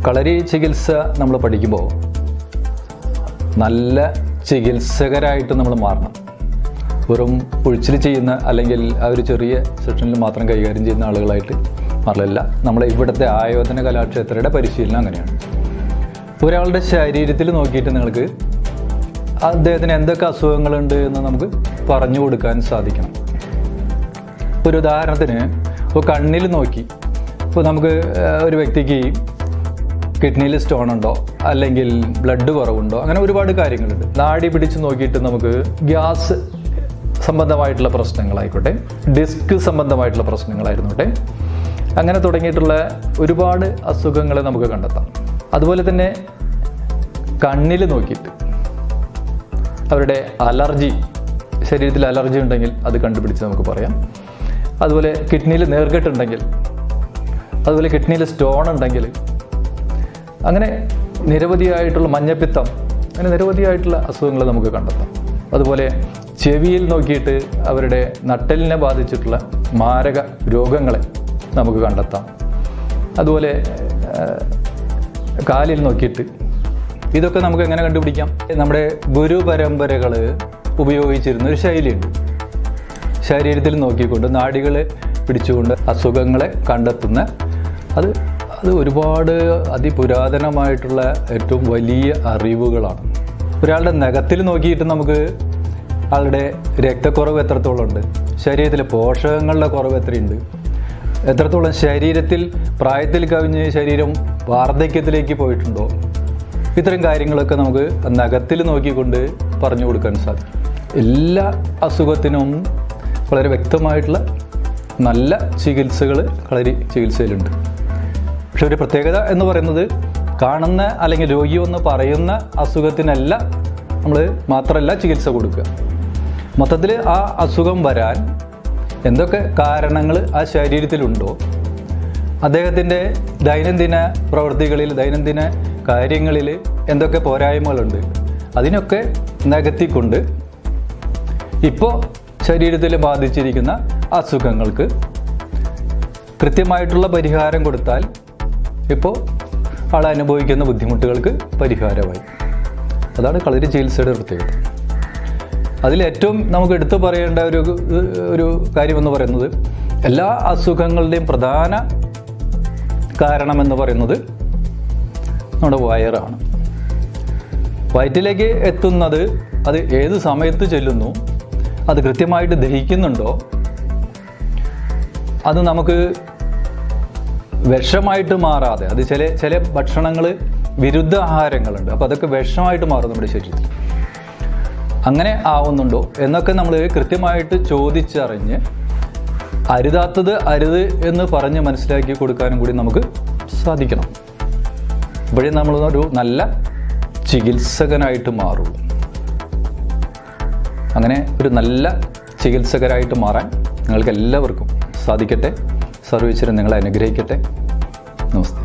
കളരി ചികിത്സ നമ്മൾ പഠിക്കുമ്പോൾ നല്ല ചികിത്സകരായിട്ട് നമ്മൾ മാറണം. വെറും ഒഴിച്ചിൽ ചെയ്യുന്ന അല്ലെങ്കിൽ ആ ഒരു ചെറിയ സെക്ഷനിൽ മാത്രം കൈകാര്യം ചെയ്യുന്ന ആളുകളായിട്ട് മാറില്ല. നമ്മളെ ഇവിടുത്തെ ആയോധന കലാക്ഷേത്രയുടെ പരിശീലനം അങ്ങനെയാണ്. ഒരാളുടെ ശരീരത്തിൽ നോക്കിയിട്ട് നിങ്ങൾക്ക് അദ്ദേഹത്തിന് എന്തൊക്കെ അസുഖങ്ങളുണ്ട് എന്ന് നമുക്ക് പറഞ്ഞു കൊടുക്കാൻ സാധിക്കണം. ഒരു ഉദാഹരണത്തിന് ഇപ്പോൾ കണ്ണിൽ നോക്കി ഇപ്പോൾ നമുക്ക് ഒരു വ്യക്തിക്ക് കിഡ്നിയിൽ സ്റ്റോൺ ഉണ്ടോ അല്ലെങ്കിൽ ബ്ലഡ് കുറവുണ്ടോ, അങ്ങനെ ഒരുപാട് കാര്യങ്ങളുണ്ട്. നാഡി പിടിച്ച് നോക്കിയിട്ട് നമുക്ക് ഗ്യാസ് സംബന്ധമായിട്ടുള്ള പ്രശ്നങ്ങളായിക്കോട്ടെ, ഡിസ്ക് സംബന്ധമായിട്ടുള്ള പ്രശ്നങ്ങളായിരുന്നോട്ടെ, അങ്ങനെ തുടങ്ങിയിട്ടുള്ള ഒരുപാട് അസുഖങ്ങൾ നമുക്ക് കണ്ടെത്താം. അതുപോലെ തന്നെ കണ്ണിൽ നോക്കിയിട്ട് അവരുടെ അലർജി, ശരീരത്തിൽ അലർജി ഉണ്ടെങ്കിൽ അത് കണ്ടുപിടിച്ച് നമുക്ക് പറയാം. അതുപോലെ കിഡ്നിയിൽ നീർക്കെട്ടുണ്ടെങ്കിൽ, അതുപോലെ കിഡ്നിയിൽ സ്റ്റോൺ ഉണ്ടെങ്കിൽ, അങ്ങനെ നിരവധിയായിട്ടുള്ള മഞ്ഞപ്പിത്തം, അങ്ങനെ നിരവധിയായിട്ടുള്ള അസുഖങ്ങൾ നമുക്ക് കണ്ടെത്താം. അതുപോലെ ചെവിയിൽ നോക്കിയിട്ട് അവരുടെ നട്ടെല്ലിനെ ബാധിച്ചിട്ടുള്ള മാരക രോഗങ്ങളെ നമുക്ക് കണ്ടെത്താം. അതുപോലെ കാലിൽ നോക്കിയിട്ട് ഇതൊക്കെ നമുക്ക് എങ്ങനെ കണ്ടുപിടിക്കാം? നമ്മുടെ ഗുരുപരമ്പരകൾ ഉപയോഗിച്ചിരുന്ന ഒരു ശൈലിയുണ്ട്. ശരീരത്തിൽ നോക്കിക്കൊണ്ട് നാഡികളെ പിടിച്ചുകൊണ്ട് അസുഖങ്ങളെ കണ്ടെത്തുന്ന അത് ഒരുപാട് അതിപുരാതനമായിട്ടുള്ള ഏറ്റവും വലിയ അറിവുകളാണ്. ഒരാളുടെ നഖത്തിൽ നോക്കിയിട്ട് നമുക്ക് ആളുടെ രക്തക്കുറവ് എത്രത്തോളം ഉണ്ട്, ശരീരത്തിലെ പോഷകങ്ങളുടെ കുറവ് എത്രയുണ്ട്, എത്രത്തോളം ശരീരത്തിൽ പ്രായത്തിൽ കവിഞ്ഞ് ശരീരം വാർദ്ധക്യത്തിലേക്ക് പോയിട്ടുണ്ടോ, ഇത്തരം കാര്യങ്ങളൊക്കെ നമുക്ക് നഖത്തിൽ നോക്കിക്കൊണ്ട് പറഞ്ഞു കൊടുക്കാൻ സാധിക്കും. എല്ലാ അസുഖത്തിനും വളരെ വ്യക്തമായിട്ടുള്ള നല്ല ചികിത്സകൾ കളരി ചികിത്സയിലുണ്ട്. പക്ഷെ ഒരു പ്രത്യേകത എന്ന് പറയുന്നത് കാണുന്ന അല്ലെങ്കിൽ രോഗിയെന്ന് പറയുന്ന അസുഖത്തിനല്ല നമ്മൾ മാത്രമല്ല ചികിത്സ കൊടുക്കുക. മൊത്തത്തിൽ ആ അസുഖം വരാൻ എന്തൊക്കെ കാരണങ്ങൾ ആ ശരീരത്തിലുണ്ടോ, അദ്ദേഹത്തിൻ്റെ ദൈനംദിന പ്രവൃത്തികളിൽ, ദൈനംദിന കാര്യങ്ങളിൽ എന്തൊക്കെ പോരായ്മകളുണ്ട്, അതിനൊക്കെ നികത്തിക്കൊണ്ട് ഇപ്പോൾ ശരീരത്തിൽ ബാധിച്ചിരിക്കുന്ന അസുഖങ്ങൾക്ക് കൃത്യമായിട്ടുള്ള പരിഹാരം കൊടുത്താൽ ഇപ്പോൾ ആൾ അനുഭവിക്കുന്ന ബുദ്ധിമുട്ടുകൾക്ക് പരിഹാരമായി. അതാണ് കളരി ചികിത്സയുടെ പ്രത്യേകത. അതിലേറ്റവും നമുക്ക് എടുത്തു പറയേണ്ട ഒരു കാര്യമെന്ന് പറയുന്നത്, എല്ലാ അസുഖങ്ങളുടെയും പ്രധാന കാരണമെന്ന് പറയുന്നത് നമ്മുടെ വയറാണ്. വയറ്റിലേക്ക് എത്തുന്നത് അത് ഏത് സമയത്ത് ചെല്ലുന്നു, അത് കൃത്യമായിട്ട് ദഹിക്കുന്നുണ്ടോ, അത് നമുക്ക് വിഷമായിട്ട് മാറാതെ, അത് ചില ഭക്ഷണങ്ങൾ വിരുദ്ധ ആഹാരങ്ങളുണ്ട്, അപ്പോൾ അതൊക്കെ വിഷമായിട്ട് മാറും നമ്മുടെ ശരീരത്തിൽ, അങ്ങനെ ആവുന്നുണ്ടോ എന്നൊക്കെ നമ്മൾ കൃത്യമായിട്ട് ചോദിച്ചറിഞ്ഞ് അരുതാത്തത് അരുത് എന്ന് പറഞ്ഞ് മനസ്സിലാക്കി കൊടുക്കാനും കൂടി നമുക്ക് സാധിക്കണം. ഇപ്പോഴേ നമ്മളൊരു നല്ല ചികിത്സകനായിട്ട് മാറുള്ളൂ. അങ്ങനെ ഒരു നല്ല ചികിത്സകരായിട്ട് മാറാൻ നിങ്ങൾക്ക് എല്ലാവർക്കും സാധിക്കട്ടെ. സർവീശ്വരൻ നിങ്ങളെ അനുഗ്രഹിക്കട്ടെ. നമസ്തേ.